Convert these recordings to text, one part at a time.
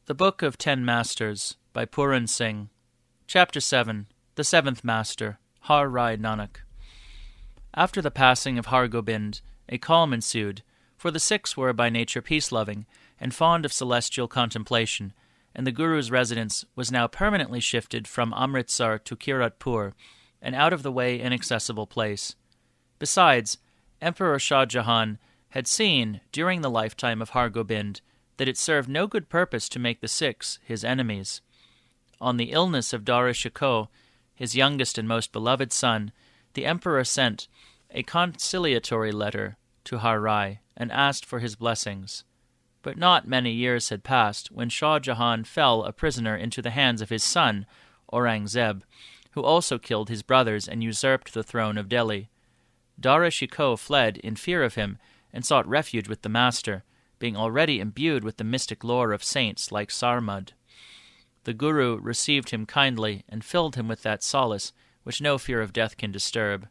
The Book of 10 Masters by Puran Singh. Chapter 7. The Seventh Master, Har Rai Nanak. After the passing of Har Gobind, a calm ensued, for the Sikhs were by nature peace-loving and fond of celestial contemplation, and the Guru's residence was now permanently shifted from Amritsar to Kiratpur, an out-of-the-way, inaccessible place. Besides, Emperor Shah Jahan had seen, during the lifetime of Har Gobind, that it served no good purpose to make the Sikhs his enemies. On the illness of Dara Shikoh, his youngest and most beloved son, the emperor sent a conciliatory letter to Har Rai and asked for his blessings. But not many years had passed when Shah Jahan fell a prisoner into the hands of his son, Aurangzeb, who also killed his brothers and usurped the throne of Delhi. Dara Shikoh fled in fear of him and sought refuge with the master, being already imbued with the mystic lore of saints like Sarmad. The Guru received him kindly and filled him with that solace which no fear of death can disturb.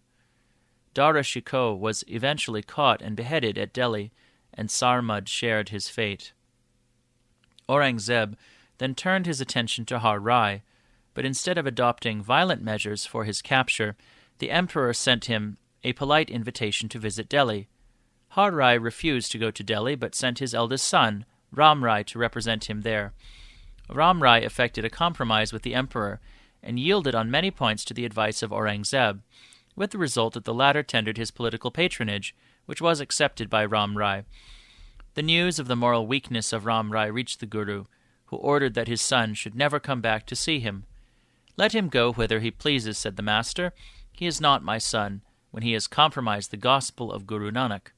Dara Shikoh was eventually caught and beheaded at Delhi, and Sarmad shared his fate. Aurangzeb then turned his attention to Har Rai, but instead of adopting violent measures for his capture, the emperor sent him a polite invitation to visit Delhi. Har Rai refused to go to Delhi, but sent his eldest son, Ram Rai, to represent him there. Ram Rai effected a compromise with the emperor, and yielded on many points to the advice of Aurangzeb, with the result that the latter tendered his political patronage, which was accepted by Ram Rai. The news of the moral weakness of Ram Rai reached the Guru, who ordered that his son should never come back to see him. "Let him go whither he pleases," said the master. "He is not my son, when he has compromised the gospel of Guru Nanak."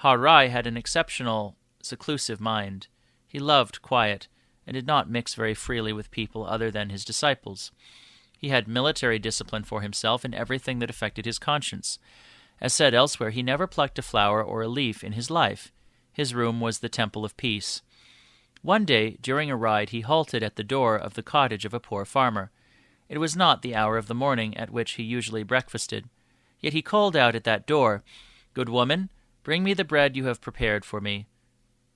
Har Rai had an exceptional, seclusive mind. He loved quiet, and did not mix very freely with people other than his disciples. He had military discipline for himself in everything that affected his conscience. As said elsewhere, he never plucked a flower or a leaf in his life. His room was the temple of peace. One day, during a ride, he halted at the door of the cottage of a poor farmer. It was not the hour of the morning at which he usually breakfasted. Yet he called out at that door, "Good woman, bring me the bread you have prepared for me."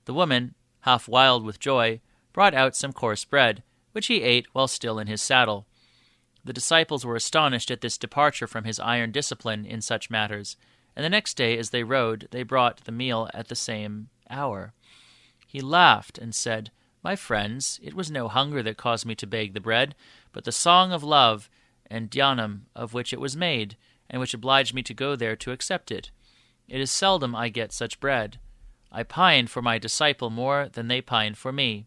The woman, half wild with joy, brought out some coarse bread, which he ate while still in his saddle. The disciples were astonished at this departure from his iron discipline in such matters, and the next day as they rode they brought the meal at the same hour. He laughed and said, "My friends, it was no hunger that caused me to beg the bread, but the song of love and dhyanam of which it was made, and which obliged me to go there to accept it. It is seldom I get such bread. I pined for my disciple more than they pined for me.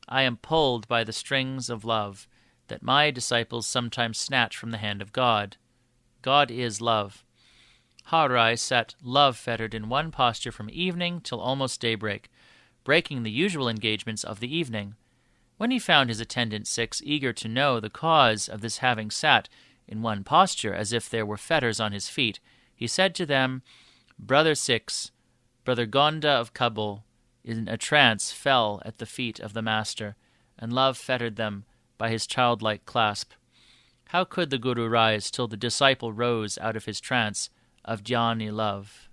I am pulled by the strings of love that my disciples sometimes snatch from the hand of God. God is love." Har Rai sat love-fettered in one posture from evening till almost daybreak, breaking the usual engagements of the evening. When he found his attendant Sikhs eager to know the cause of this having sat in one posture as if there were fetters on his feet, he said to them, "Brother Sikhs, Brother Gonda of Kabul in a trance fell at the feet of the Master, and love fettered them by his childlike clasp. How could the Guru rise till the disciple rose out of his trance of jnani love?"